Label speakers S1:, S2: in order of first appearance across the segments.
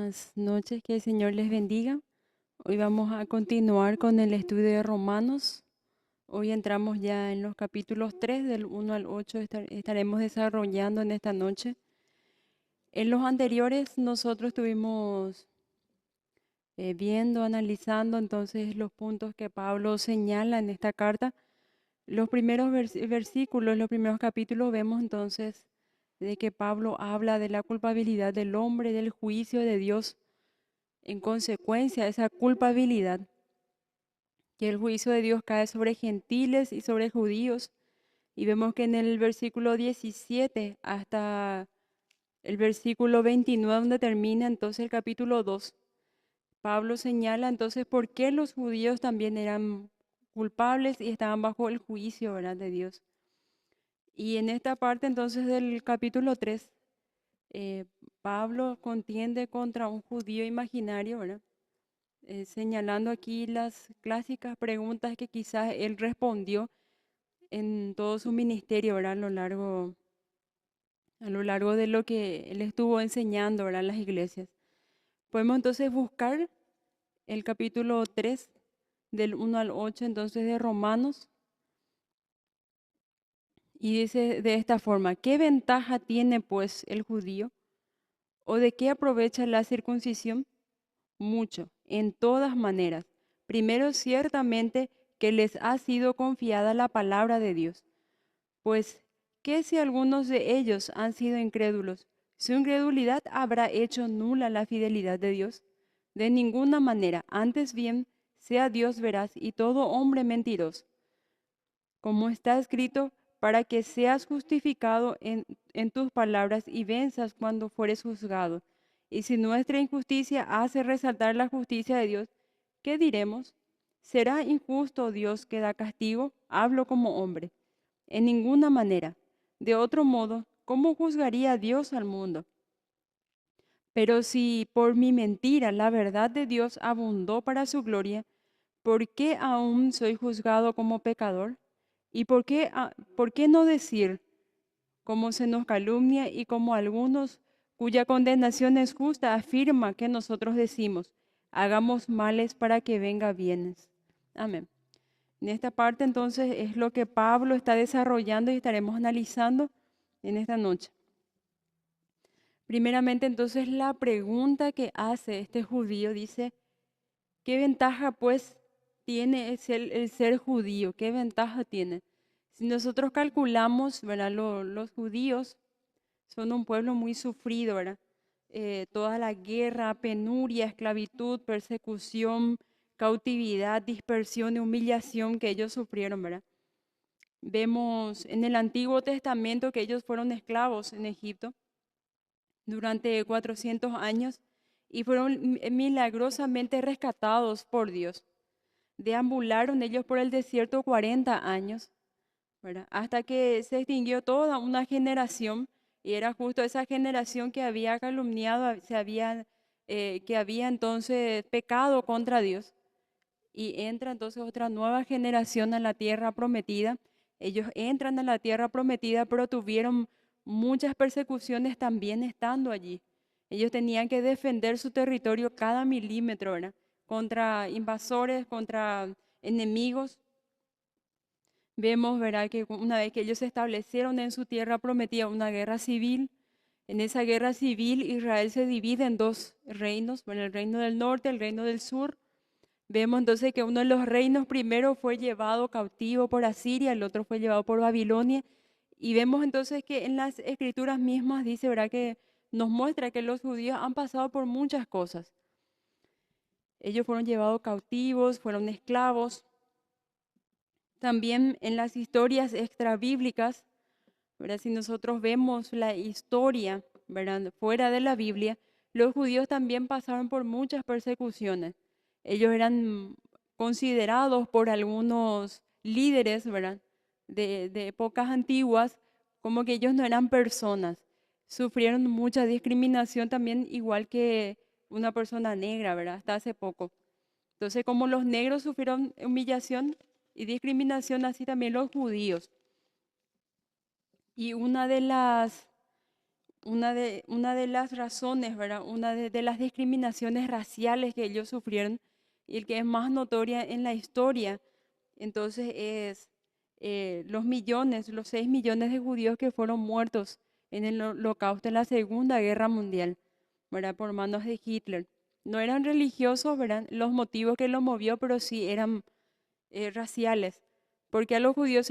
S1: Buenas noches, que el Señor les bendiga. Hoy vamos a continuar con el estudio de Romanos. Hoy entramos ya en los capítulos 3 del 1 al 8, estaremos desarrollando en esta noche. En los anteriores nosotros estuvimos viendo, analizando entonces los puntos que Pablo señala en esta carta. Los primeros versículos, los primeros capítulos vemos entonces de que Pablo habla de la culpabilidad del hombre, del juicio de Dios. En consecuencia, esa culpabilidad, que el juicio de Dios cae sobre gentiles y sobre judíos. Y vemos que en el versículo 17 hasta el versículo 29, donde termina entonces el capítulo 2, Pablo señala entonces por qué los judíos también eran culpables y estaban bajo el juicio, ¿verdad?, de Dios. Y en esta parte entonces del capítulo 3, eh, Pablo contiende contra un judío imaginario, ¿verdad? Señalando aquí las clásicas preguntas que quizás él respondió en todo su ministerio, ¿verdad? A lo largo de lo que él estuvo enseñando, ¿verdad?, en las iglesias. Podemos entonces buscar el capítulo 3 del 1 al 8 entonces de Romanos, y dice de esta forma: ¿qué ventaja tiene pues el judío? ¿O de qué aprovecha la circuncisión? Mucho, en todas maneras. Primero, ciertamente que les ha sido confiada la palabra de Dios. Pues, ¿qué si algunos de ellos han sido incrédulos? ¿Su incredulidad habrá hecho nula la fidelidad de Dios? De ninguna manera, antes bien, sea Dios veraz y todo hombre mentiroso. Como está escrito, para que seas justificado en tus palabras y venzas cuando fueres juzgado. Y si nuestra injusticia hace resaltar la justicia de Dios, ¿qué diremos? ¿Será injusto Dios que da castigo? Hablo como hombre. En ninguna manera. De otro modo, ¿cómo juzgaría Dios al mundo? Pero si por mi mentira la verdad de Dios abundó para su gloria, ¿por qué aún soy juzgado como pecador? ¿Y por qué no decir, como se nos calumnia y como algunos cuya condenación es justa afirma que nosotros decimos, hagamos males para que venga bienes? Amén. En esta parte entonces es lo que Pablo está desarrollando y estaremos analizando en esta noche. Primeramente entonces la pregunta que hace este judío dice: ¿qué ventaja pues tiene el ser judío? ¿Qué ventaja tiene? Si nosotros calculamos, ¿verdad? Los judíos son un pueblo muy sufrido, ¿verdad? Toda la guerra, penuria, esclavitud, persecución, cautividad, dispersión y humillación que ellos sufrieron, ¿verdad? Vemos en el Antiguo Testamento que ellos fueron esclavos en Egipto durante 400 años y fueron milagrosamente rescatados por Dios. Deambularon ellos por el desierto 40 años, ¿verdad? Hasta que se extinguió toda una generación, y era justo esa generación que había calumniado, que había entonces pecado contra Dios. Y entra entonces otra nueva generación a la tierra prometida. Ellos entran a la tierra prometida, pero tuvieron muchas persecuciones también estando allí. Ellos tenían que defender su territorio cada milímetro, ¿verdad? Contra invasores, contra enemigos. Vemos, ¿verdad?, que una vez que ellos se establecieron en su tierra prometida, una guerra civil. En esa guerra civil, Israel se divide en dos reinos, bueno, el reino del norte, el reino del sur. Vemos entonces que uno de los reinos primero fue llevado cautivo por Asiria, el otro fue llevado por Babilonia. Y vemos entonces que en las escrituras mismas dice, ¿verdad?, que nos muestra que los judíos han pasado por muchas cosas. Ellos fueron llevados cautivos, fueron esclavos. También en las historias extrabíblicas, ¿verdad? Si nosotros vemos la historia, ¿verdad?, fuera de la Biblia, los judíos también pasaron por muchas persecuciones. Ellos eran considerados por algunos líderes, ¿verdad?, de épocas antiguas, como que ellos no eran personas. Sufrieron mucha discriminación también, igual que una persona negra, ¿verdad?, hasta hace poco. Entonces, como los negros sufrieron humillación y discriminación, así también los judíos. Y una de las razones, ¿verdad? Una de las discriminaciones raciales que ellos sufrieron y el que es más notoria en la historia, entonces es los millones, los 6 millones de judíos que fueron muertos en el holocausto en la Segunda Guerra Mundial, ¿verdad? Por manos de Hitler. No eran religiosos, ¿verdad? Los motivos que los movió, pero sí eran raciales, porque a los judíos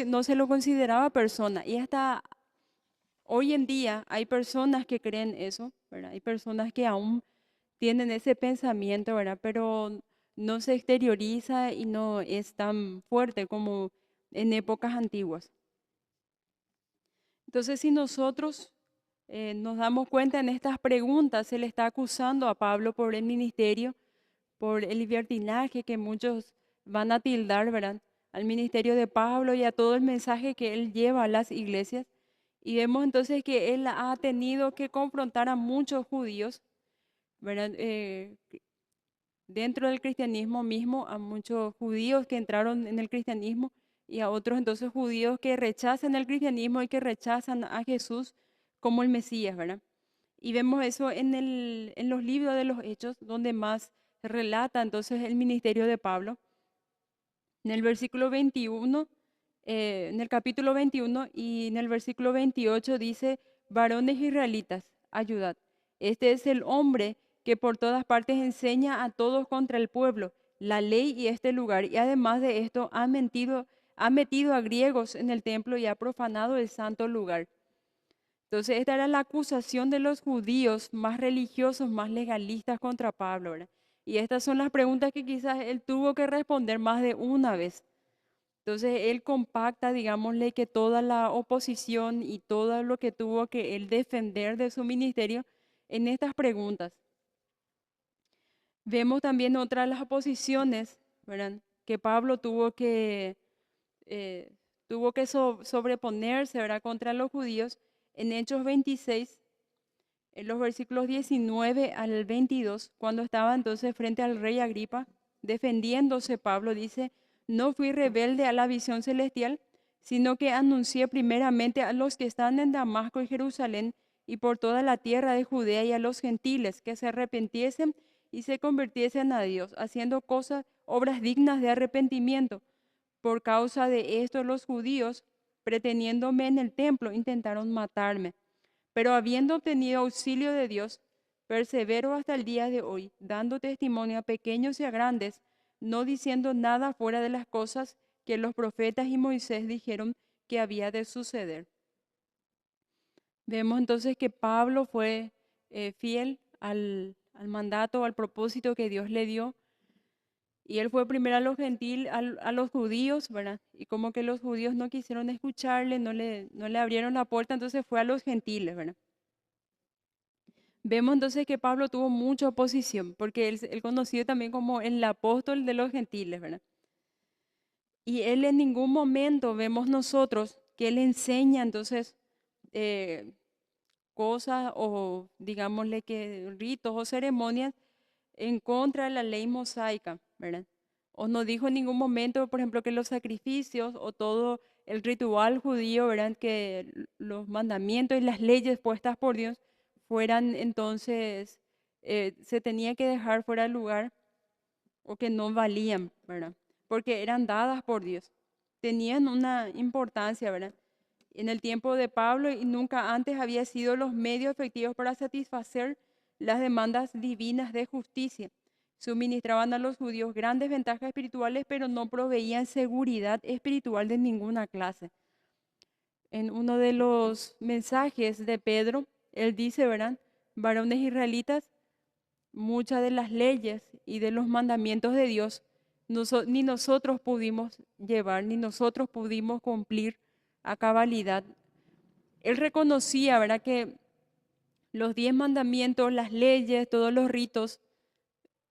S1: no se lo consideraba persona y hasta hoy en día hay personas que creen eso, ¿verdad? Hay personas que aún tienen ese pensamiento, ¿verdad? Pero no se exterioriza y no es tan fuerte como en épocas antiguas. Entonces, si nosotros nos damos cuenta en estas preguntas, se le está acusando a Pablo por el ministerio, por el libertinaje que muchos van a tildar, ¿verdad? Al ministerio de Pablo y a todo el mensaje que él lleva a las iglesias. Y vemos entonces que él ha tenido que confrontar a muchos judíos, ¿verdad? Dentro del cristianismo mismo, a muchos judíos que entraron en el cristianismo y a otros entonces judíos que rechazan el cristianismo y que rechazan a Jesús como el Mesías, ¿verdad? Y vemos eso en los libros de los Hechos, donde más relata entonces el ministerio de Pablo. En el versículo 21, en el capítulo 21 y en el versículo 28 dice, varones israelitas, ayudad. Este es el hombre que por todas partes enseña a todos contra el pueblo, la ley y este lugar. Y además de esto ha metido a griegos en el templo y ha profanado el santo lugar. Entonces, esta era la acusación de los judíos más religiosos, más legalistas contra Pablo, ¿verdad? Y estas son las preguntas que quizás él tuvo que responder más de una vez. Entonces, él compacta, digámosle, que toda la oposición y todo lo que tuvo que él defender de su ministerio en estas preguntas. Vemos también otra de las oposiciones, ¿verdad? Que Pablo eh, tuvo que sobreponerse, ¿verdad? Contra los judíos en Hechos 26, en los versículos 19 al 22, cuando estaba entonces frente al rey Agripa, defendiéndose, Pablo dice, no fui rebelde a la visión celestial, sino que anuncié primeramente a los que están en Damasco y Jerusalén y por toda la tierra de Judea y a los gentiles que se arrepintiesen y se convirtiesen a Dios, haciendo cosas, obras dignas de arrepentimiento. Por causa de esto los judíos, preteniéndome en el templo, intentaron matarme. Pero habiendo obtenido auxilio de Dios, persevero hasta el día de hoy, dando testimonio a pequeños y a grandes, no diciendo nada fuera de las cosas que los profetas y Moisés dijeron que había de suceder. Vemos entonces que Pablo fue fiel al mandato, al propósito que Dios le dio. Y él fue primero a los a los judíos, ¿verdad? Y como que los judíos no quisieron escucharle, no le abrieron la puerta, entonces fue a los gentiles, ¿verdad? Vemos entonces que Pablo tuvo mucha oposición, porque él conocido también como el apóstol de los gentiles, ¿verdad? Y él en ningún momento vemos nosotros que él enseña entonces eh, cosas o digámosle que ritos o ceremonias en contra de la ley mosaica, ¿verdad? O no dijo en ningún momento, por ejemplo, que los sacrificios o todo el ritual judío, ¿verdad? Que los mandamientos y las leyes puestas por Dios fueran entonces, se tenía que dejar fuera de lugar o que no valían, ¿verdad? Porque eran dadas por Dios. Tenían una importancia, ¿verdad? En el tiempo de Pablo y nunca antes había sido los medios efectivos para satisfacer las demandas divinas de justicia. Suministraban a los judíos grandes ventajas espirituales, pero no proveían seguridad espiritual de ninguna clase. En uno de los mensajes de Pedro, él dice, ¿verdad? Varones israelitas, muchas de las leyes y de los mandamientos de Dios ni nosotros pudimos llevar, ni nosotros pudimos cumplir a cabalidad. Él reconocía, ¿verdad?, que los 10 mandamientos, las leyes, todos los ritos,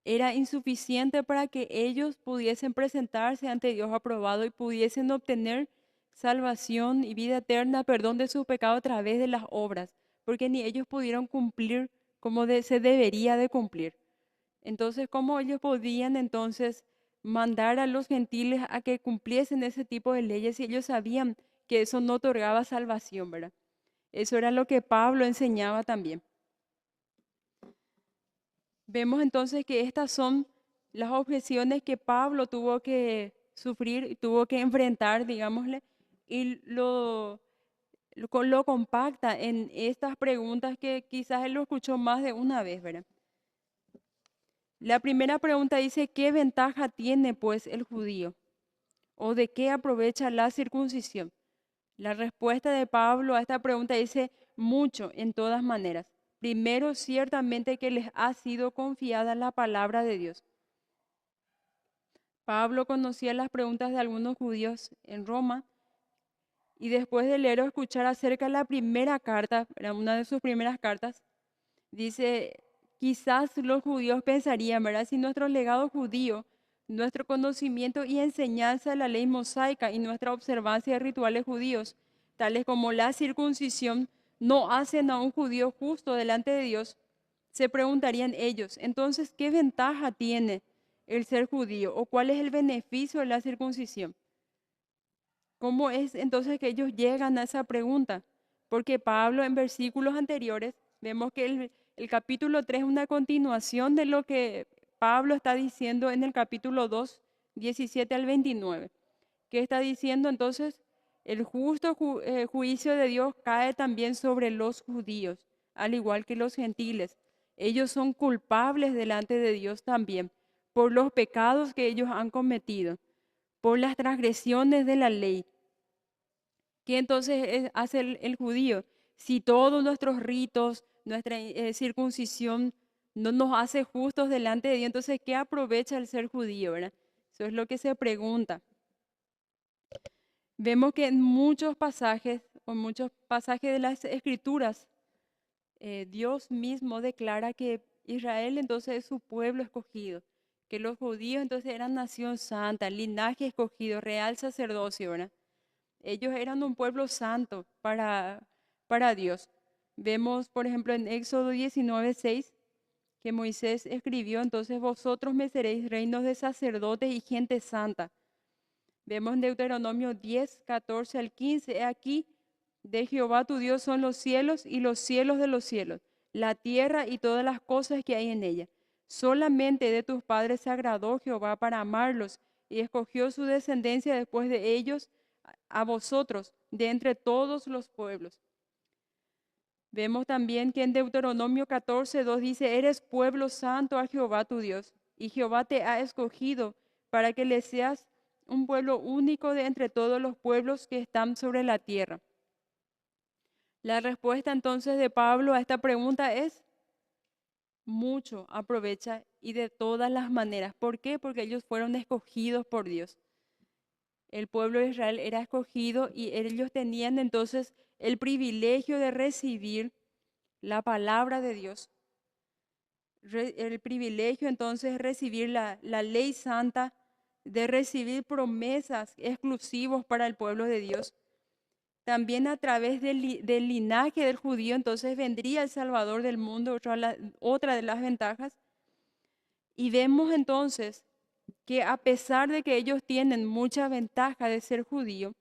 S1: era insuficiente para que ellos pudiesen presentarse ante Dios aprobado y pudiesen obtener salvación y vida eterna, perdón de sus pecados a través de las obras, porque ni ellos pudieron cumplir como se debería de cumplir. Entonces, ¿cómo ellos podían entonces mandar a los gentiles a que cumpliesen ese tipo de leyes si ellos sabían que eso no otorgaba salvación, ¿verdad? Eso era lo que Pablo enseñaba también. Vemos entonces que estas son las objeciones que Pablo tuvo que sufrir y tuvo que enfrentar, digámosle, y lo compacta en estas preguntas que quizás él lo escuchó más de una vez, ¿verdad? La primera pregunta dice, ¿qué ventaja tiene pues el judío? ¿O de qué aprovecha la circuncisión? La respuesta de Pablo a esta pregunta dice mucho en todas maneras. Primero, ciertamente que les ha sido confiada la palabra de Dios. Pablo conocía las preguntas de algunos judíos en Roma y después de leer o escuchar acerca de la primera carta, era una de sus primeras cartas, dice, quizás los judíos pensarían, ¿verdad? Si nuestro legado judío, nuestro conocimiento y enseñanza de la ley mosaica y nuestra observancia de rituales judíos, tales como la circuncisión, no hacen a un judío justo delante de Dios, se preguntarían ellos, entonces, ¿qué ventaja tiene el ser judío o cuál es el beneficio de la circuncisión? ¿Cómo es entonces que ellos llegan a esa pregunta? Porque Pablo en versículos anteriores vemos que el capítulo 3 es una continuación de lo que Pablo está diciendo en el capítulo 2, 17 al 29. ¿Qué está diciendo entonces? El justo juicio de Dios cae también sobre los judíos, al igual que los gentiles. Ellos son culpables delante de Dios también por los pecados que ellos han cometido, por las transgresiones de la ley. ¿Qué entonces hace el judío? Si todos nuestros ritos, nuestra circuncisión no nos hace justos delante de Dios, entonces ¿qué aprovecha el ser judío, verdad? Eso es lo que se pregunta. Vemos que en muchos pasajes, o muchos pasajes de las Escrituras, Dios mismo declara que Israel entonces es su pueblo escogido, que los judíos entonces eran nación santa, linaje escogido, real sacerdocio, ¿verdad? Ellos eran un pueblo santo para Dios. Vemos, por ejemplo, en Éxodo 19:6, que Moisés escribió, entonces vosotros me seréis reinos de sacerdotes y gente santa. Vemos en Deuteronomio 10, 14 al 15, he aquí, de Jehová tu Dios son los cielos y los cielos de los cielos, la tierra y todas las cosas que hay en ella. Solamente de tus padres se agradó Jehová para amarlos y escogió su descendencia después de ellos a vosotros de entre todos los pueblos. Vemos también que en Deuteronomio 14:2 dice, eres pueblo santo a Jehová tu Dios, y Jehová te ha escogido para que le seas un pueblo único de entre todos los pueblos que están sobre la tierra. La respuesta entonces de Pablo a esta pregunta es mucho aprovecha y de todas las maneras. ¿Por qué? Porque ellos fueron escogidos por Dios. El pueblo de Israel era escogido y ellos tenían entonces el privilegio de recibir la palabra de Dios. El privilegio entonces de recibir la ley santa, de recibir promesas exclusivos para el pueblo de Dios. También a través del linaje del judío, entonces vendría el Salvador del mundo, otra de las ventajas. Y vemos entonces que a pesar de que ellos tienen mucha ventaja de ser judío,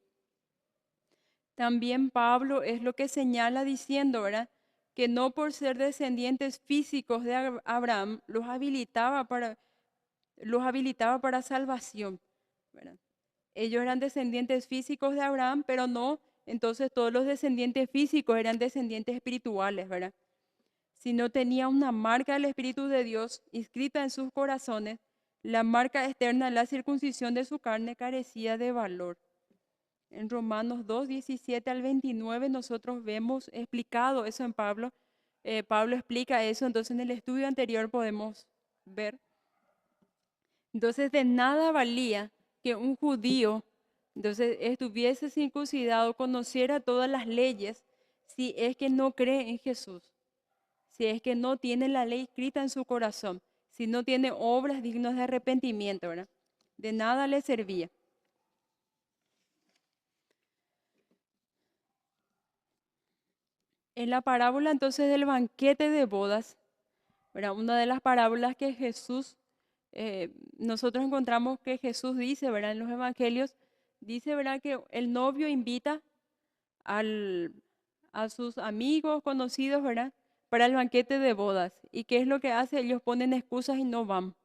S1: también Pablo es lo que señala diciendo, ¿verdad? Que no por ser descendientes físicos de Abraham los habilitaba para salvación, ¿verdad? Ellos eran descendientes físicos de Abraham, pero no, entonces todos los descendientes físicos eran descendientes espirituales, ¿verdad? Si no tenía una marca del Espíritu de Dios inscrita en sus corazones, la marca externa, la circuncisión de su carne, carecía de valor. En Romanos 2, 17 al 29 nosotros vemos explicado eso en Pablo. Pablo explica eso, entonces en el estudio anterior podemos ver. Entonces de nada valía que un judío entonces estuviese circuncidado, conociera todas las leyes, si es que no cree en Jesús, si es que no tiene la ley escrita en su corazón, si no tiene obras dignas de arrepentimiento, ¿verdad? De nada le servía. En la parábola entonces del banquete de bodas, ¿verdad? Una de las parábolas que Jesús, nosotros encontramos que Jesús dice, ¿verdad? En los evangelios, dice, ¿verdad? Que el novio invita al, a sus amigos, conocidos, ¿verdad? Para el banquete de bodas. ¿Y qué es lo que hace? Ellos ponen excusas y no van.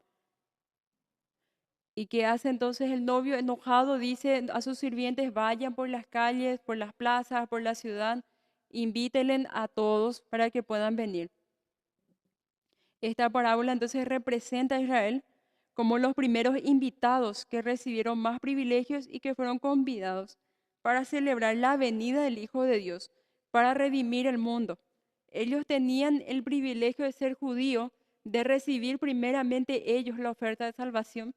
S1: ¿Y qué hace entonces el novio enojado? Dice a sus sirvientes, vayan por las calles, por las plazas, por la ciudad, invítenle a todos para que puedan venir. Esta parábola entonces representa a Israel como los primeros invitados que recibieron más privilegios y que fueron convidados para celebrar la venida del Hijo de Dios, para redimir el mundo. Ellos tenían el privilegio de ser judíos, de recibir primeramente ellos la oferta de salvación.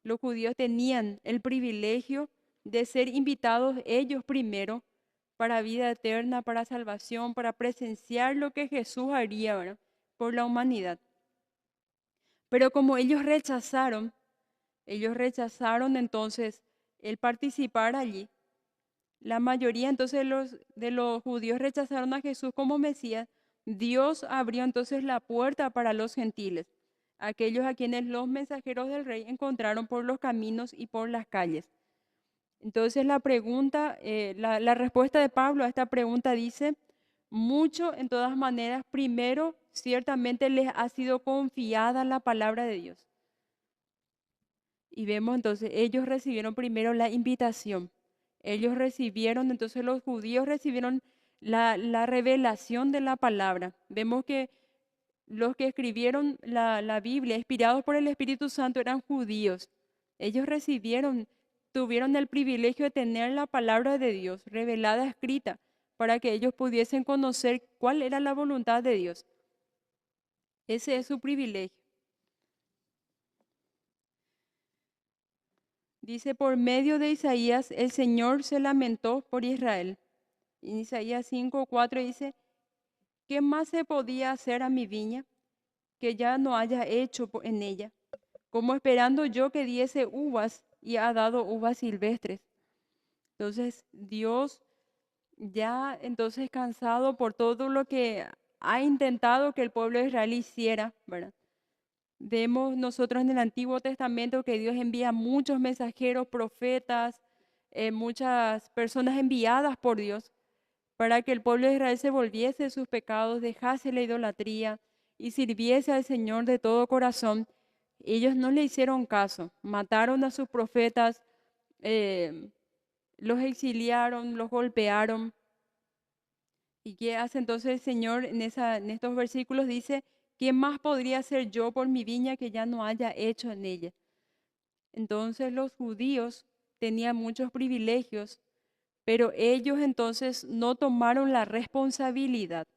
S1: Los judíos tenían el privilegio de ser invitados ellos primero para vida eterna, para salvación, para presenciar lo que Jesús haría, ¿verdad? Por la humanidad. Pero como ellos rechazaron entonces el participar allí. La mayoría entonces de los judíos rechazaron a Jesús como Mesías. Dios abrió entonces la puerta para los gentiles, aquellos a quienes los mensajeros del rey encontraron por los caminos y por las calles. Entonces la pregunta, la respuesta de Pablo a esta pregunta dice, mucho en todas maneras, primero ciertamente les ha sido confiada la palabra de Dios. Y vemos entonces, ellos recibieron primero la invitación. Ellos recibieron, entonces los judíos recibieron la revelación de la palabra. Vemos que los que escribieron la Biblia, inspirados por el Espíritu Santo, eran judíos. Ellos tuvieron el privilegio de tener la palabra de Dios revelada, escrita, para que ellos pudiesen conocer cuál era la voluntad de Dios. Ese es su privilegio. Dice, por medio de Isaías, el Señor se lamentó por Israel. En Isaías 5:4 dice, ¿qué más se podía hacer a mi viña que ya no haya hecho en ella? Como esperando yo que diese uvas y ha dado uvas silvestres. Entonces, Dios ya entonces cansado por todo lo que ha intentado que el pueblo de Israel hiciera, ¿verdad? Vemos nosotros en el Antiguo Testamento que Dios envía muchos mensajeros, profetas, muchas personas enviadas por Dios para que el pueblo de Israel se volviese de sus pecados, dejase la idolatría y sirviese al Señor de todo corazón. Ellos no le hicieron caso, mataron a sus profetas, eh, los exiliaron, los golpearon. ¿Y qué hace entonces el Señor en estos versículos? Dice, ¿qué más podría hacer yo por mi viña que ya no haya hecho en ella? Entonces los judíos tenían muchos privilegios, pero ellos entonces no tomaron la responsabilidad,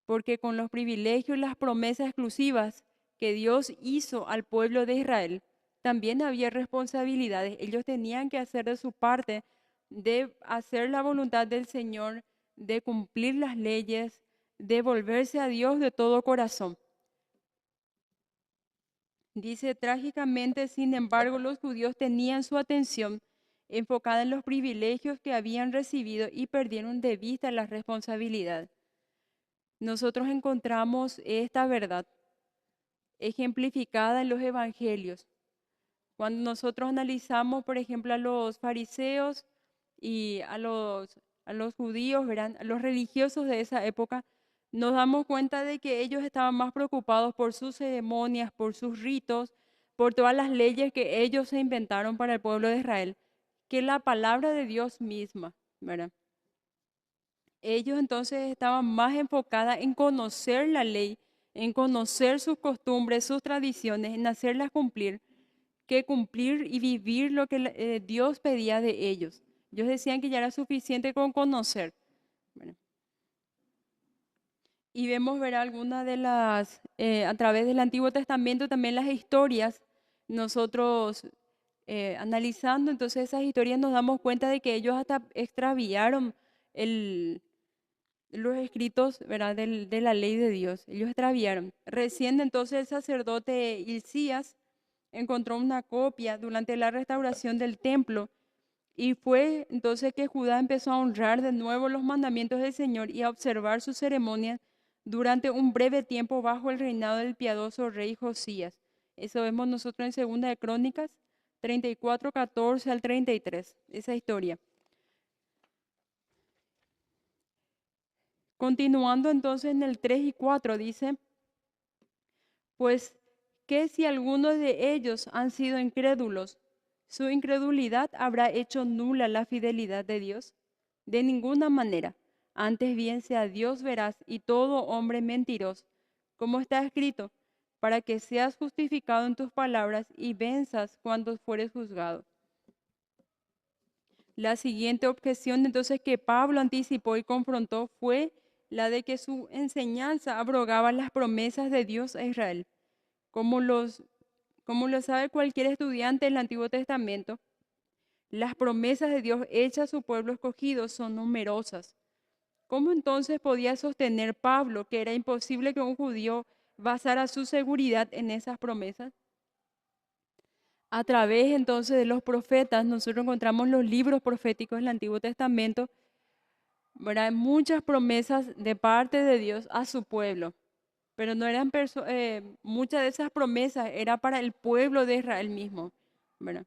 S1: porque con los privilegios y las promesas exclusivas que Dios hizo al pueblo de Israel, también había responsabilidades. Ellos tenían que hacer de su parte, de hacer la voluntad del Señor, de cumplir las leyes, de volverse a Dios de todo corazón. Dice, trágicamente, sin embargo, los judíos tenían su atención enfocada en los privilegios que habían recibido y perdieron de vista la responsabilidad. Nosotros encontramos esta verdad ejemplificada en los evangelios. Cuando nosotros analizamos, por ejemplo, a los fariseos y a los judíos, ¿verdad? A los religiosos de esa época, nos damos cuenta de que ellos estaban más preocupados por sus ceremonias, por sus ritos, por todas las leyes que ellos se inventaron para el pueblo de Israel, que la palabra de Dios misma, ¿verdad? Ellos entonces estaban más enfocados en conocer la ley, en conocer sus costumbres, sus tradiciones, en hacerlas cumplir, que cumplir y vivir lo que Dios pedía de ellos. Ellos decían que ya era suficiente con conocer. Bueno, y vemos ver algunas de a través del Antiguo Testamento también las historias, nosotros analizando entonces esas historias nos damos cuenta de que ellos hasta extraviaron el, los escritos, ¿verdad? De la ley de Dios. Ellos extraviaron. Recién entonces el sacerdote Hilcías encontró una copia durante la restauración del templo y fue entonces que Judá empezó a honrar de nuevo los mandamientos del Señor y a observar sus ceremonias durante un breve tiempo bajo el reinado del piadoso rey Josías. Eso vemos nosotros en Segunda de Crónicas 34, 14 al 33, esa historia. Continuando entonces en el 3 y 4 dice, pues que si algunos de ellos han sido incrédulos, su incredulidad habrá hecho nula la fidelidad de Dios. De ninguna manera, antes bien sea Dios veraz y todo hombre mentiroso, como está escrito, para que seas justificado en tus palabras y venzas cuando fueres juzgado. La siguiente objeción entonces que Pablo anticipó y confrontó fue la de que su enseñanza abrogaba las promesas de Dios a Israel. Como lo sabe cualquier estudiante del Antiguo Testamento, las promesas de Dios hechas a su pueblo escogido son numerosas. ¿Cómo entonces podía sostener Pablo que era imposible que un judío basara su seguridad en esas promesas? A través entonces de los profetas, nosotros encontramos los libros proféticos del Antiguo Testamento, ¿verdad? Muchas promesas de parte de Dios a su pueblo, pero no eran muchas de esas promesas era para el pueblo de Israel mismo, ¿verdad?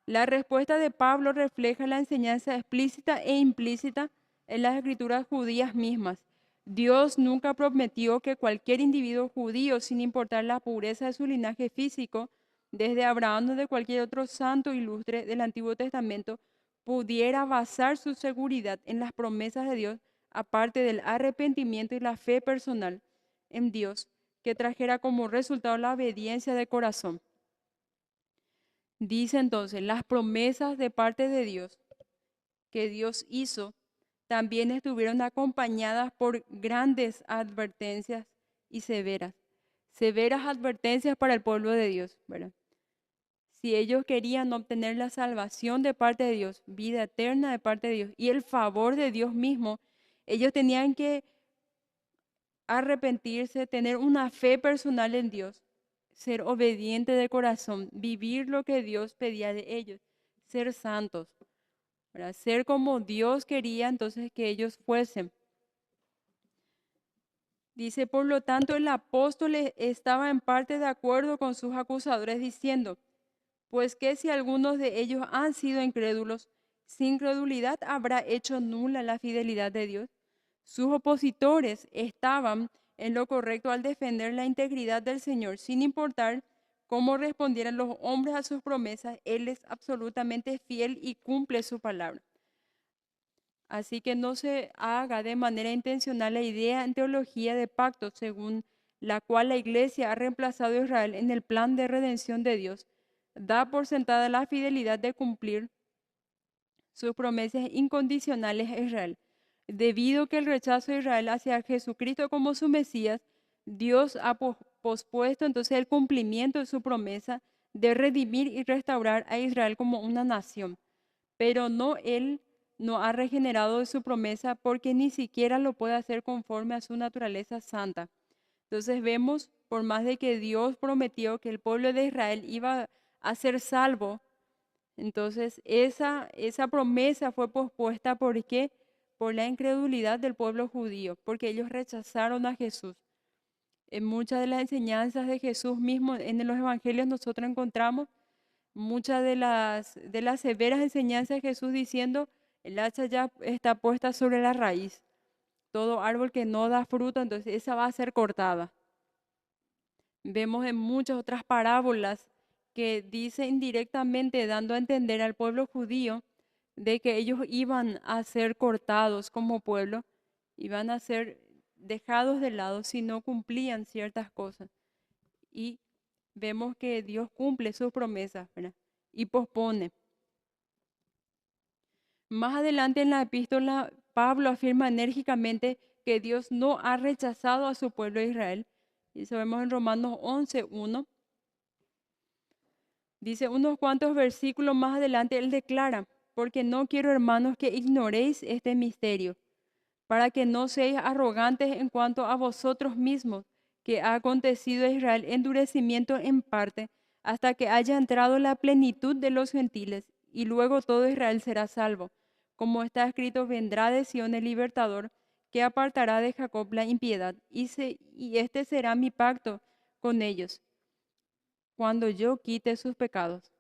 S1: La respuesta de Pablo refleja la enseñanza explícita e implícita en las escrituras judías mismas. Dios nunca prometió que cualquier individuo judío, sin importar la pureza de su linaje físico, desde Abraham o de cualquier otro santo ilustre del Antiguo Testamento, pudiera basar su seguridad en las promesas de Dios, aparte del arrepentimiento y la fe personal en Dios, que trajera como resultado la obediencia de corazón. Dice entonces, las promesas de parte de Dios que Dios hizo también estuvieron acompañadas por grandes advertencias y severas advertencias para el pueblo de Dios, ¿verdad? Si ellos querían obtener la salvación de parte de Dios, vida eterna de parte de Dios y el favor de Dios mismo, ellos tenían que arrepentirse, tener una fe personal en Dios, ser obediente de corazón, vivir lo que Dios pedía de ellos, ser santos, ¿verdad? Ser como Dios quería entonces que ellos fuesen. Dice, por lo tanto, el apóstol estaba en parte de acuerdo con sus acusadores diciendo, pues que si algunos de ellos han sido incrédulos, sin incredulidad habrá hecho nula la fidelidad de Dios. Sus opositores estaban en lo correcto al defender la integridad del Señor, sin importar cómo respondieran los hombres a sus promesas. Él es absolutamente fiel y cumple su palabra. Así que no se haga de manera intencional la idea en teología de pacto según la cual la Iglesia ha reemplazado a Israel en el plan de redención de Dios. Da por sentada la fidelidad de cumplir sus promesas incondicionales a Israel. Debido a que el rechazo de Israel hacia Jesucristo como su Mesías, Dios ha pospuesto entonces el cumplimiento de su promesa de redimir y restaurar a Israel como una nación. Pero Él no ha regenerado de su promesa porque ni siquiera lo puede hacer conforme a su naturaleza santa. Entonces vemos, por más de que Dios prometió que el pueblo de Israel iba a ser salvo, entonces esa promesa fue pospuesta. ¿Por qué? Por la incredulidad del pueblo judío, porque ellos rechazaron a Jesús. En muchas de las enseñanzas de Jesús mismo, en los evangelios nosotros encontramos muchas de las severas enseñanzas de Jesús diciendo, el hacha ya está puesta sobre la raíz. Todo árbol que no da fruto, entonces esa va a ser cortada. Vemos en muchas otras parábolas que dice indirectamente, dando a entender al pueblo judío de que ellos iban a ser cortados como pueblo, iban a ser dejados de lado si no cumplían ciertas cosas. Y vemos que Dios cumple sus promesas, ¿verdad? Y pospone. Más adelante en la epístola, Pablo afirma enérgicamente que Dios no ha rechazado a su pueblo de Israel. Y eso vemos en Romanos 11:1. Dice unos cuantos versículos más adelante, él declara, porque no quiero, hermanos, que ignoréis este misterio, para que no seáis arrogantes en cuanto a vosotros mismos, que ha acontecido a Israel endurecimiento en parte, hasta que haya entrado la plenitud de los gentiles, y luego todo Israel será salvo. Como está escrito, vendrá de Sión el libertador, que apartará de Jacob la impiedad, y este será mi pacto con ellos, cuando yo quite sus pecados.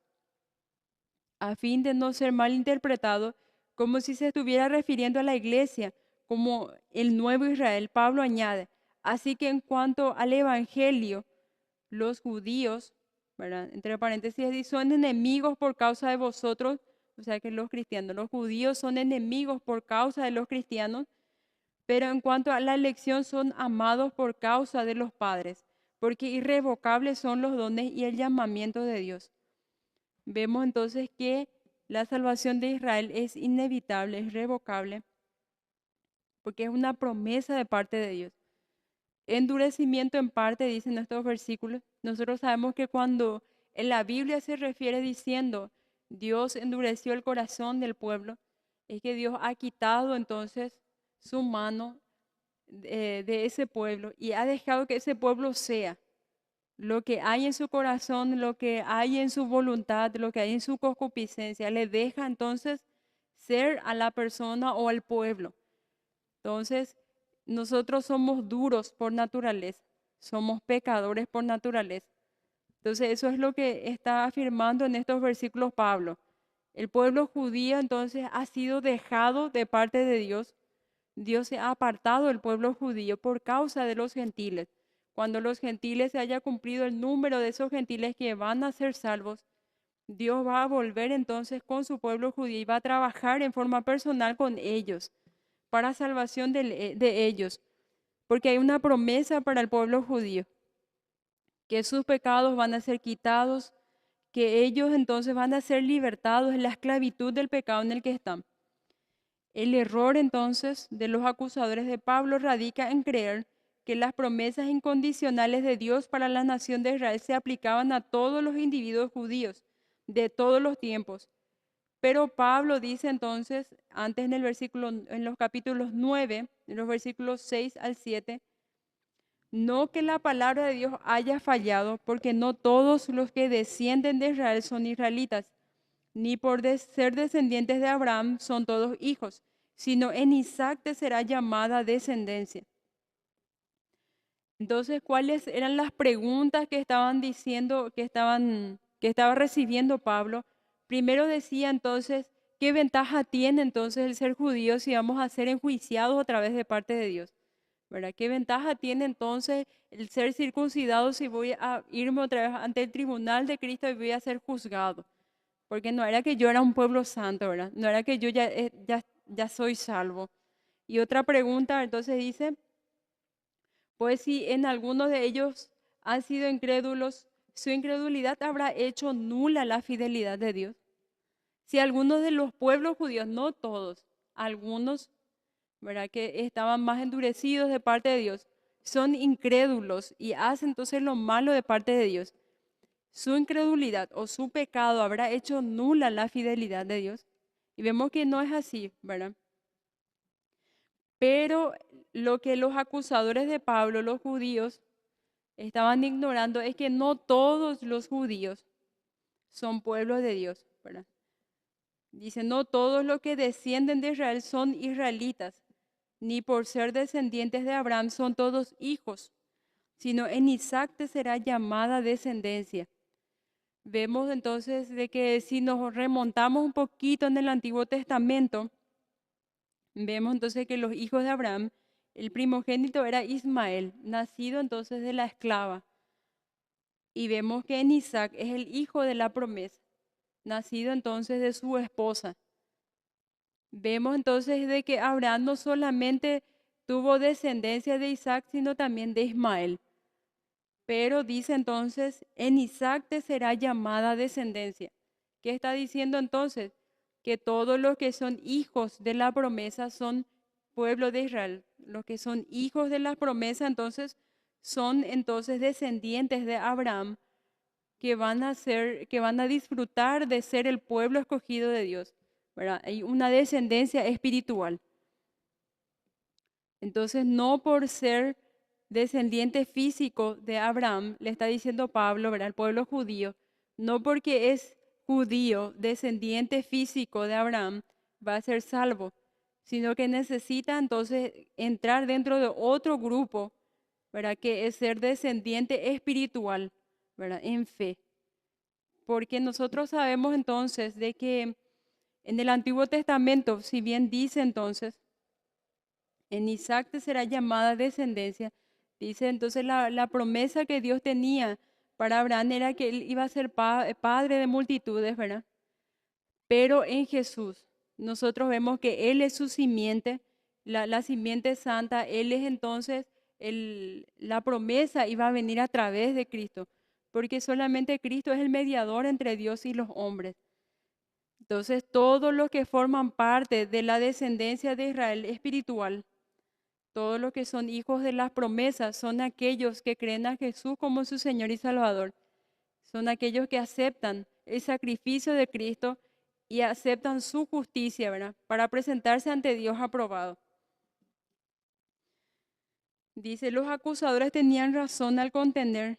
S1: A fin de no ser mal interpretado, como si se estuviera refiriendo a la iglesia, como el nuevo Israel. Pablo añade, así que en cuanto al Evangelio, los judíos, ¿verdad? Entre paréntesis, son enemigos por causa de vosotros, o sea que los cristianos, los judíos son enemigos por causa de los cristianos, pero en cuanto a la elección son amados por causa de los padres, porque irrevocables son los dones y el llamamiento de Dios. Vemos entonces que la salvación de Israel es inevitable, es irrevocable, porque es una promesa de parte de Dios. Endurecimiento en parte, dicen estos versículos. Nosotros sabemos que cuando en la Biblia se refiere diciendo Dios endureció el corazón del pueblo, es que Dios ha quitado entonces su mano de ese pueblo y ha dejado que ese pueblo sea lo que hay en su corazón, lo que hay en su voluntad, lo que hay en su concupiscencia. Le deja entonces ser a la persona o al pueblo. Entonces, nosotros somos duros por naturaleza, somos pecadores por naturaleza. Entonces, eso es lo que está afirmando en estos versículos Pablo. El pueblo judío entonces ha sido dejado de parte de Dios. Dios se ha apartado del pueblo judío por causa de los gentiles. Cuando los gentiles se haya cumplido el número de esos gentiles que van a ser salvos, Dios va a volver entonces con su pueblo judío y va a trabajar en forma personal con ellos para salvación de ellos, porque hay una promesa para el pueblo judío, que sus pecados van a ser quitados, que ellos entonces van a ser libertados de la esclavitud del pecado en el que están. El error entonces de los acusadores de Pablo radica en creer que las promesas incondicionales de Dios para la nación de Israel se aplicaban a todos los individuos judíos de todos los tiempos. Pero Pablo dice entonces, antes en el versículo, en los capítulos 9, en los versículos 6 al 7, no que la palabra de Dios haya fallado, porque no todos los que descienden de Israel son israelitas, ni por ser descendientes de Abraham son todos hijos, sino en Isaac te será llamada descendencia. Entonces, ¿cuáles eran las preguntas que estaban diciendo, que estaba recibiendo Pablo? Primero decía entonces, ¿qué ventaja tiene entonces el ser judío si vamos a ser enjuiciados otra vez de parte de Dios? ¿Verdad? ¿Qué ventaja tiene entonces el ser circuncidado si voy a irme otra vez ante el tribunal de Cristo y voy a ser juzgado? Porque no era que yo era un pueblo santo, ¿verdad? No era que yo ya soy salvo. Y otra pregunta, entonces dice, pues si en alguno de ellos han sido incrédulos, su incredulidad habrá hecho nula la fidelidad de Dios. Si algunos de los pueblos judíos, no todos, algunos, ¿verdad? Que estaban más endurecidos de parte de Dios, son incrédulos y hacen entonces lo malo de parte de Dios. Su incredulidad o su pecado habrá hecho nula la fidelidad de Dios. Y vemos que no es así, ¿verdad? Pero lo que los acusadores de Pablo, los judíos, estaban ignorando es que no todos los judíos son pueblos de Dios, ¿verdad? Dice, no todos los que descienden de Israel son israelitas, ni por ser descendientes de Abraham son todos hijos, sino en Isaac te será llamada descendencia. Vemos entonces de que si nos remontamos un poquito en el Antiguo Testamento, vemos entonces que los hijos de Abraham, el primogénito era Ismael, nacido entonces de la esclava. Y vemos que en Isaac es el hijo de la promesa, nacido entonces de su esposa. Vemos entonces de que Abraham no solamente tuvo descendencia de Isaac, sino también de Ismael. Pero dice entonces, en Isaac te será llamada descendencia. ¿Qué está diciendo entonces? Que todos los que son hijos de la promesa son pueblo de Israel. Los que son hijos de la promesa entonces son entonces descendientes de Abraham que van a disfrutar de ser el pueblo escogido de Dios, ¿verdad? Hay una descendencia espiritual. Entonces, no por ser descendiente físico de Abraham, le está diciendo Pablo, ¿verdad? El pueblo judío, no porque es judío, descendiente físico de Abraham, va a ser salvo, sino que necesita entonces entrar dentro de otro grupo, ¿verdad? Que es ser descendiente espiritual, ¿verdad? En fe. Porque nosotros sabemos entonces de que en el Antiguo Testamento, si bien dice entonces En Isaac te será llamada descendencia. Dice entonces la promesa que Dios tenía para Abraham era que él iba a ser padre de multitudes, ¿verdad? Pero en Jesús nosotros vemos que Él es su simiente, la simiente santa, Él es entonces la promesa iba a venir a través de Cristo, porque solamente Cristo es el mediador entre Dios y los hombres. Entonces todos los que forman parte de la descendencia de Israel espiritual, todos los que son hijos de las promesas, son aquellos que creen a Jesús como su Señor y Salvador. Son aquellos que aceptan el sacrificio de Cristo y aceptan su justicia, ¿verdad? Para presentarse ante Dios aprobado. Dice, los acusadores tenían razón al contender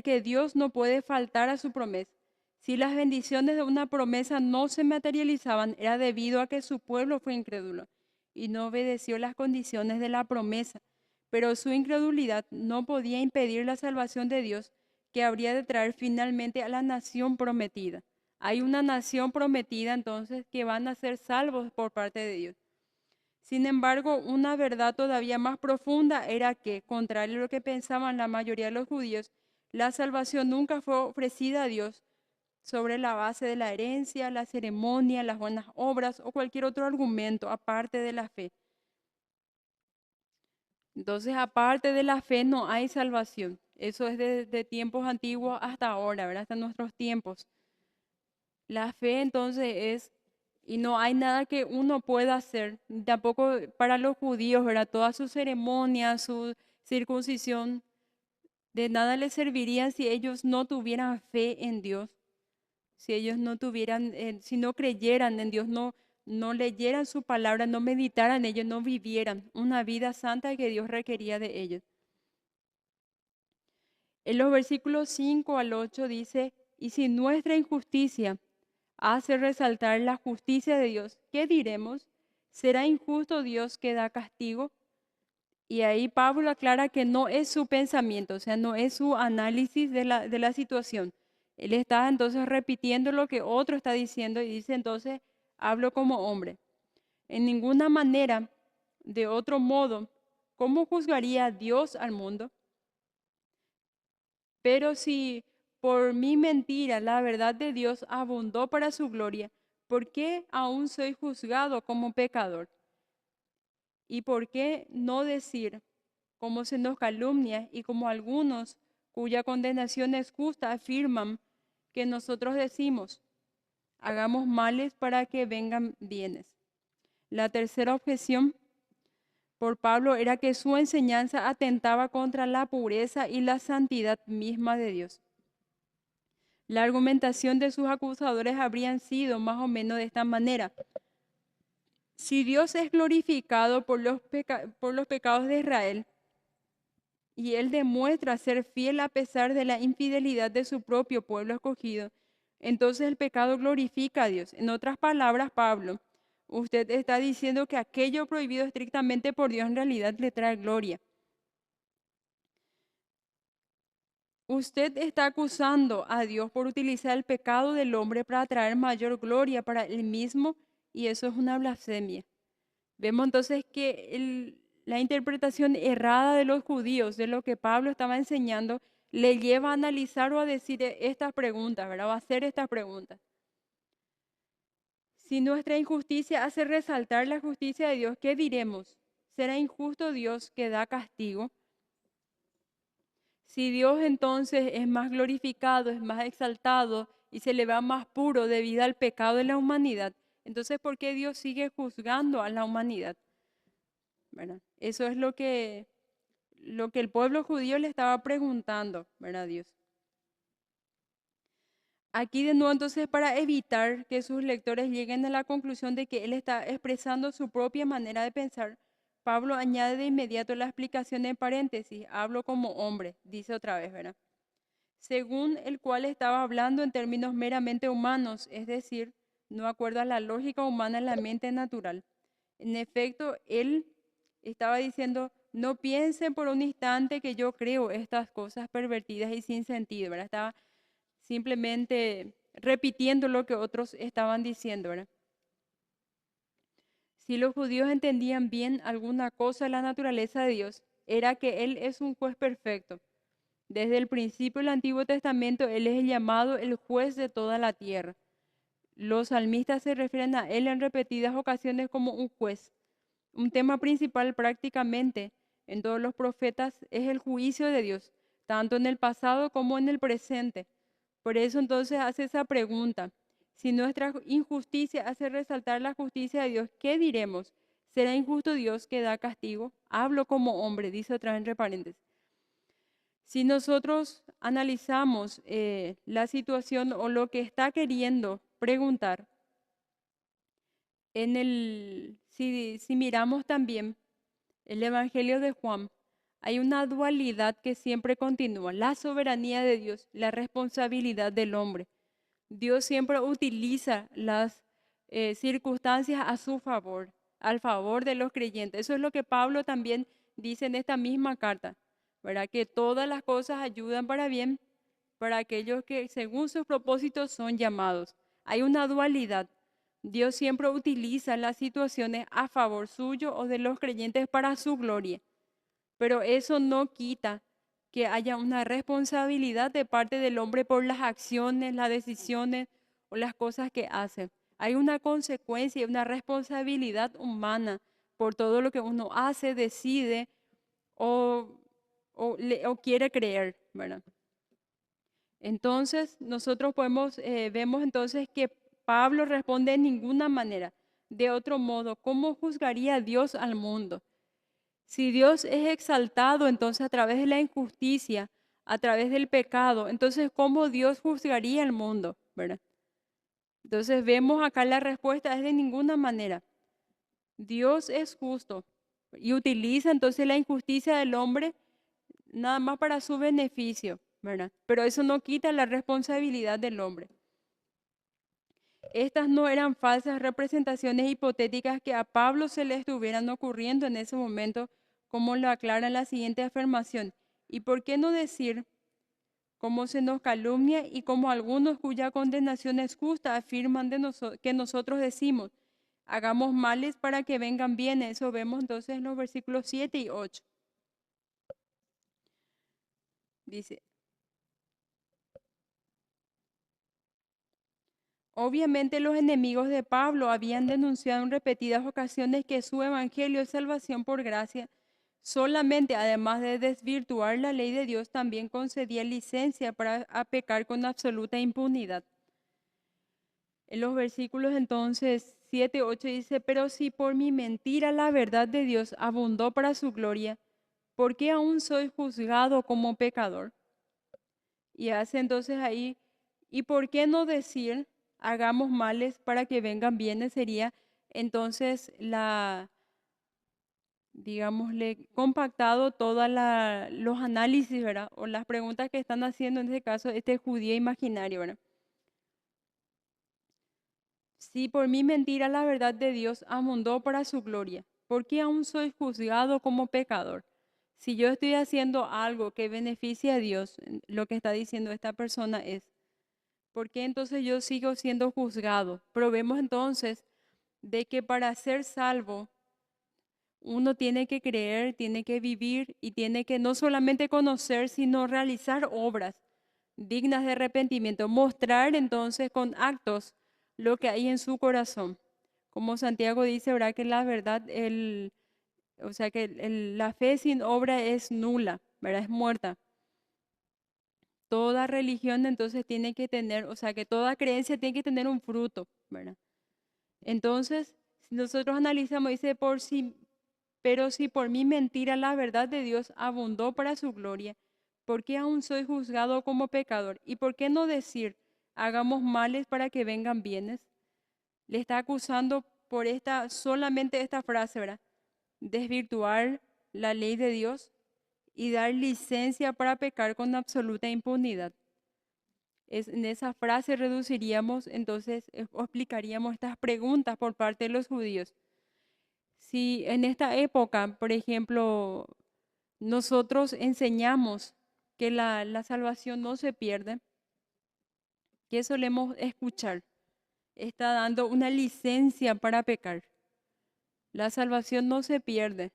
S1: que Dios no puede faltar a su promesa. Si las bendiciones de una promesa no se materializaban, era debido a que su pueblo fue incrédulo y no obedeció las condiciones de la promesa. Pero su incredulidad no podía impedir la salvación de Dios, que habría de traer finalmente a la nación prometida. Hay una nación prometida entonces que van a ser salvos por parte de Dios. Sin embargo, una verdad todavía más profunda era que, contrario a lo que pensaban la mayoría de los judíos, la salvación nunca fue ofrecida a Dios sobre la base de la herencia, la ceremonia, las buenas obras o cualquier otro argumento aparte de la fe. Entonces, aparte de la fe no hay salvación. Eso es desde tiempos antiguos hasta ahora, ¿verdad? Hasta nuestros tiempos. La fe entonces es, y no hay nada que uno pueda hacer, tampoco para los judíos, ¿verdad? Todas sus ceremonias, su circuncisión, de nada les servirían si ellos no tuvieran fe en Dios, si ellos no tuvieran, si no creyeran en Dios, no leyeran su palabra, no meditaran en ellos, no vivieran una vida santa que Dios requería de ellos. En los versículos 5 al 8 dice, y si nuestra injusticia hace resaltar la justicia de Dios, ¿qué diremos? ¿Será injusto Dios que da castigo? Y ahí Pablo aclara que no es su pensamiento, o sea, no es su análisis de la situación. Él está entonces repitiendo lo que otro está diciendo y dice entonces, hablo como hombre. En ninguna manera, de otro modo, ¿cómo juzgaría Dios al mundo? Pero si por mi mentira la verdad de Dios abundó para su gloria, ¿por qué aún soy juzgado como pecador? ¿Y por qué no decir, como se nos calumnia y como algunos cuya condenación es justa afirman que nosotros decimos, hagamos males para que vengan bienes? La tercera objeción por Pablo era que su enseñanza atentaba contra la pureza y la santidad misma de Dios. La argumentación de sus acusadores habrían sido más o menos de esta manera. Si Dios es glorificado por los pecados de Israel y Él demuestra ser fiel a pesar de la infidelidad de su propio pueblo escogido, entonces el pecado glorifica a Dios. En otras palabras, Pablo, usted está diciendo que aquello prohibido estrictamente por Dios en realidad le trae gloria. Usted está acusando a Dios por utilizar el pecado del hombre para traer mayor gloria para él mismo y eso es una blasfemia. Vemos entonces que la interpretación errada de los judíos de lo que Pablo estaba enseñando le lleva a analizar o a decir estas preguntas, ¿verdad? O a hacer estas preguntas. Si nuestra injusticia hace resaltar la justicia de Dios, ¿qué diremos? ¿Será injusto Dios que da castigo? Si Dios entonces es más glorificado, es más exaltado y se le va más puro debido al pecado de la humanidad, entonces ¿por qué Dios sigue juzgando a la humanidad? ¿Verdad? Eso es lo que el pueblo judío le estaba preguntando, ¿verdad, a Dios? Aquí de nuevo entonces para evitar que sus lectores lleguen a la conclusión de que él está expresando su propia manera de pensar, Pablo añade de inmediato la explicación en paréntesis, hablo como hombre, dice otra vez, ¿verdad? Según el cual estaba hablando en términos meramente humanos, es decir, no acuerdo a la lógica humana en la mente natural. En efecto, él estaba diciendo, no piensen por un instante que yo creo estas cosas pervertidas y sin sentido, ¿verdad? Estaba simplemente repitiendo lo que otros estaban diciendo, ¿verdad? Si los judíos entendían bien alguna cosa de la naturaleza de Dios, era que Él es un juez perfecto. Desde el principio del Antiguo Testamento, Él es el llamado el juez de toda la tierra. Los salmistas se refieren a Él en repetidas ocasiones como un juez. Un tema principal prácticamente en todos los profetas es el juicio de Dios, tanto en el pasado como en el presente. Por eso entonces hace esa pregunta. Si nuestra injusticia hace resaltar la justicia de Dios, ¿qué diremos? ¿Será injusto Dios que da castigo? Hablo como hombre, dice otra vez entre paréntesis. Si nosotros analizamos la situación o lo que está queriendo preguntar, si miramos también el Evangelio de Juan, hay una dualidad que siempre continúa, la soberanía de Dios, la responsabilidad del hombre. Dios siempre utiliza las circunstancias a su favor, al favor de los creyentes. Eso es lo que Pablo también dice en esta misma carta, ¿verdad? Que todas las cosas ayudan para bien para aquellos que según sus propósitos son llamados. Hay una dualidad. Dios siempre utiliza las situaciones a favor suyo o de los creyentes para su gloria, pero eso no quita que haya una responsabilidad de parte del hombre por las acciones, las decisiones o las cosas que hace. Hay una consecuencia y una responsabilidad humana por todo lo que uno hace, decide o, o quiere creer, ¿verdad? Entonces, nosotros vemos entonces que Pablo responde de ninguna manera. De otro modo, ¿cómo juzgaría Dios al mundo? Si Dios es exaltado, entonces a través de la injusticia, a través del pecado, entonces ¿cómo Dios juzgaría el mundo? ¿Verdad? Entonces vemos acá la respuesta es de ninguna manera. Dios es justo y utiliza entonces la injusticia del hombre nada más para su beneficio, ¿verdad? Pero eso no quita la responsabilidad del hombre. Estas no eran falsas representaciones hipotéticas que a Pablo se le estuvieran ocurriendo en ese momento, como lo aclara en la siguiente afirmación. ¿Y por qué no decir, como se nos calumnia y como algunos cuya condenación es justa afirman que nosotros decimos, hagamos males para que vengan bienes? Eso vemos entonces en los versículos 7 y 8. Dice, obviamente los enemigos de Pablo habían denunciado en repetidas ocasiones que su evangelio es salvación por gracia. Solamente, además de desvirtuar la ley de Dios, también concedía licencia para pecar con absoluta impunidad. En los versículos entonces 7, 8 dice, pero si por mi mentira la verdad de Dios abundó para su gloria, ¿por qué aún soy juzgado como pecador? Y hace entonces ahí, ¿y por qué no decir, hagamos males para que vengan bienes? Sería entonces digámosle, compactado todos los análisis, ¿verdad? O las preguntas que están haciendo en este caso este judío imaginario, ¿verdad? Si por mi mentira la verdad de Dios abundó para su gloria, ¿por qué aún soy juzgado como pecador? Si yo estoy haciendo algo que beneficie a Dios, lo que está diciendo esta persona es, ¿por qué entonces yo sigo siendo juzgado? Probemos entonces de que para ser salvo uno tiene que creer, tiene que vivir y tiene que no solamente conocer, sino realizar obras dignas de arrepentimiento, mostrar entonces con actos lo que hay en su corazón. Como Santiago dice, ¿verdad? Que la verdad, o sea que la fe sin obra es nula, ¿verdad? Es muerta. Toda religión entonces tiene que tener, o sea que toda creencia tiene que tener un fruto, ¿verdad? Entonces, si nosotros analizamos, dice, pero si por mi mentira la verdad de Dios abundó para su gloria, ¿por qué aún soy juzgado como pecador? ¿Y por qué no decir, hagamos males para que vengan bienes? Le está acusando por solamente esta frase, ¿verdad? Desvirtuar la ley de Dios y dar licencia para pecar con absoluta impunidad. En esa frase reduciríamos, entonces, o explicaríamos estas preguntas por parte de los judíos. Si en esta época, por ejemplo, nosotros enseñamos que la salvación no se pierde, ¿qué solemos escuchar? Está dando una licencia para pecar. La salvación no se pierde.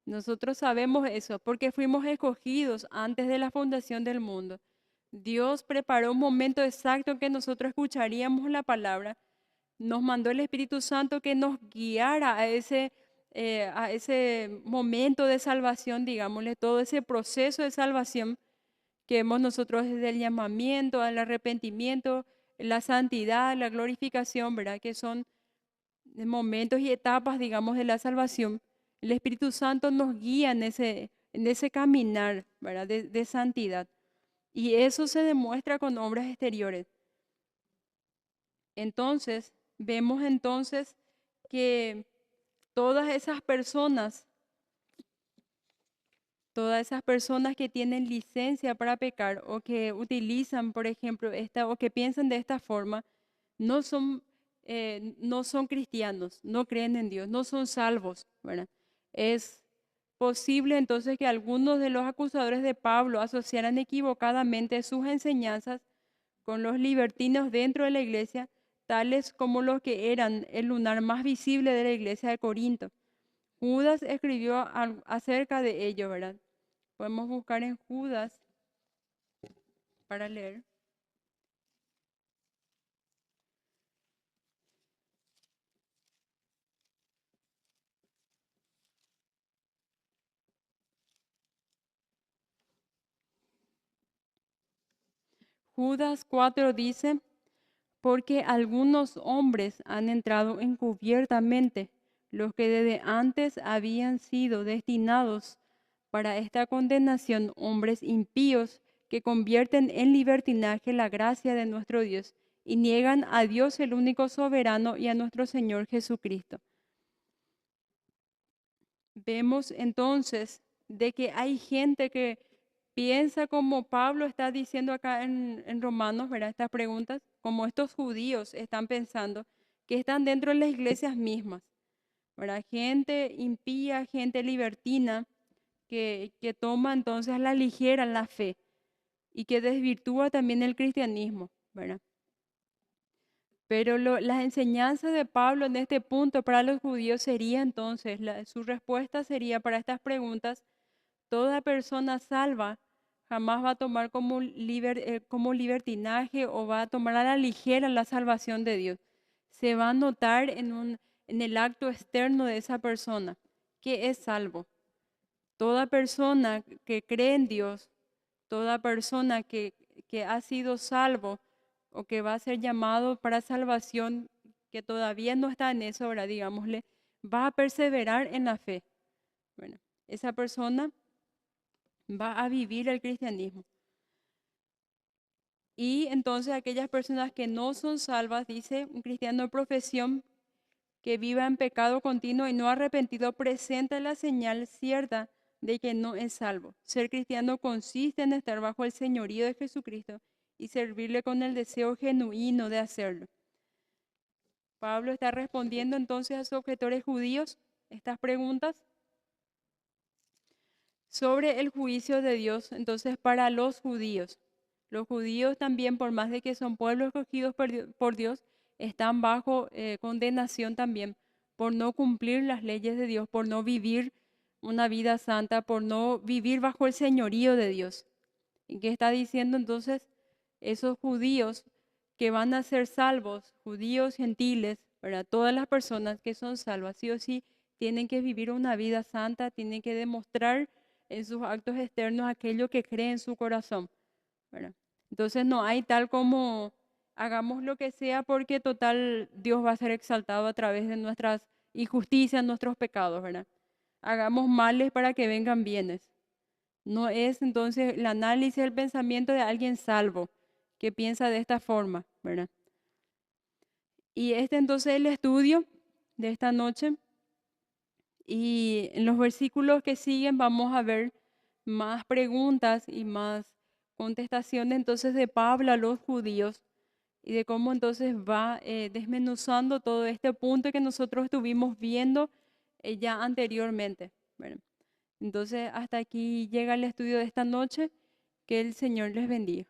S1: Nosotros sabemos eso porque fuimos escogidos antes de la fundación del mundo. Dios preparó un momento exacto en que nosotros escucharíamos la palabra. Nos mandó el Espíritu Santo que nos guiara a ese momento de salvación, digámosle, todo ese proceso de salvación que vemos nosotros desde el llamamiento al arrepentimiento, la santidad, la glorificación, ¿verdad? Que son momentos y etapas, digamos, de la salvación. El Espíritu Santo nos guía en ese caminar, ¿verdad? De santidad. Y eso se demuestra con obras exteriores. Entonces, vemos entonces que todas esas personas, todas esas personas que tienen licencia para pecar o que utilizan, por ejemplo, esta o que piensan de esta forma, no son, no son cristianos, no creen en Dios, no son salvos, ¿verdad? Es posible entonces que algunos de los acusadores de Pablo asociaran equivocadamente sus enseñanzas con los libertinos dentro de la iglesia, tales como los que eran el lunar más visible de la iglesia de Corinto. Judas escribió acerca de ello, ¿verdad? Podemos buscar en Judas para leer. Judas 4 dice, porque algunos hombres han entrado encubiertamente, los que desde antes habían sido destinados para esta condenación, hombres impíos que convierten en libertinaje la gracia de nuestro Dios y niegan a Dios el único soberano y a nuestro Señor Jesucristo. Vemos entonces de que hay gente que piensa como Pablo está diciendo acá en Romanos, ¿verdad? Estas preguntas, como estos judíos están pensando, que están dentro de las iglesias mismas, ¿verdad? Gente impía, gente libertina, que toma entonces a la ligera la fe y que desvirtúa también el cristianismo, ¿verdad? Pero las enseñanzas de Pablo en este punto para los judíos sería entonces, su respuesta sería para estas preguntas, toda persona salva jamás va a tomar como libertinaje o va a tomar a la ligera la salvación de Dios. Se va a notar en el acto externo de esa persona que es salvo. Toda persona que cree en Dios, toda persona que ha sido salvo o que va a ser llamado para salvación, que todavía no está en eso, ahora digámosle, va a perseverar en la fe. Bueno, esa persona va a vivir el cristianismo. Y entonces aquellas personas que no son salvas, dice un cristiano de profesión, que viva en pecado continuo y no arrepentido, presenta la señal cierta de que no es salvo. Ser cristiano consiste en estar bajo el señorío de Jesucristo y servirle con el deseo genuino de hacerlo. Pablo está respondiendo entonces a sus objetores judíos estas preguntas sobre el juicio de Dios, entonces para los judíos. Los judíos también, por más de que son pueblos escogidos por Dios, están bajo condenación también por no cumplir las leyes de Dios, por no vivir una vida santa, por no vivir bajo el señorío de Dios. ¿Y qué está diciendo entonces? Esos judíos que van a ser salvos, judíos, gentiles, ¿verdad? Todas las personas que son salvas, sí o sí, tienen que vivir una vida santa, tienen que demostrar en sus actos externos aquello que cree en su corazón, ¿verdad? Entonces no hay tal como hagamos lo que sea porque total Dios va a ser exaltado a través de nuestras injusticias, nuestros pecados, ¿verdad? Hagamos males para que vengan bienes. No es entonces el análisis del pensamiento de alguien salvo que piensa de esta forma, ¿verdad? Y este entonces es el estudio de esta noche. Y en los versículos que siguen vamos a ver más preguntas y más contestaciones entonces de Pablo a los judíos y de cómo entonces va desmenuzando todo este punto que nosotros estuvimos viendo ya anteriormente. ¿Verdad? Entonces hasta aquí llega el estudio de esta noche. Que el Señor les bendiga.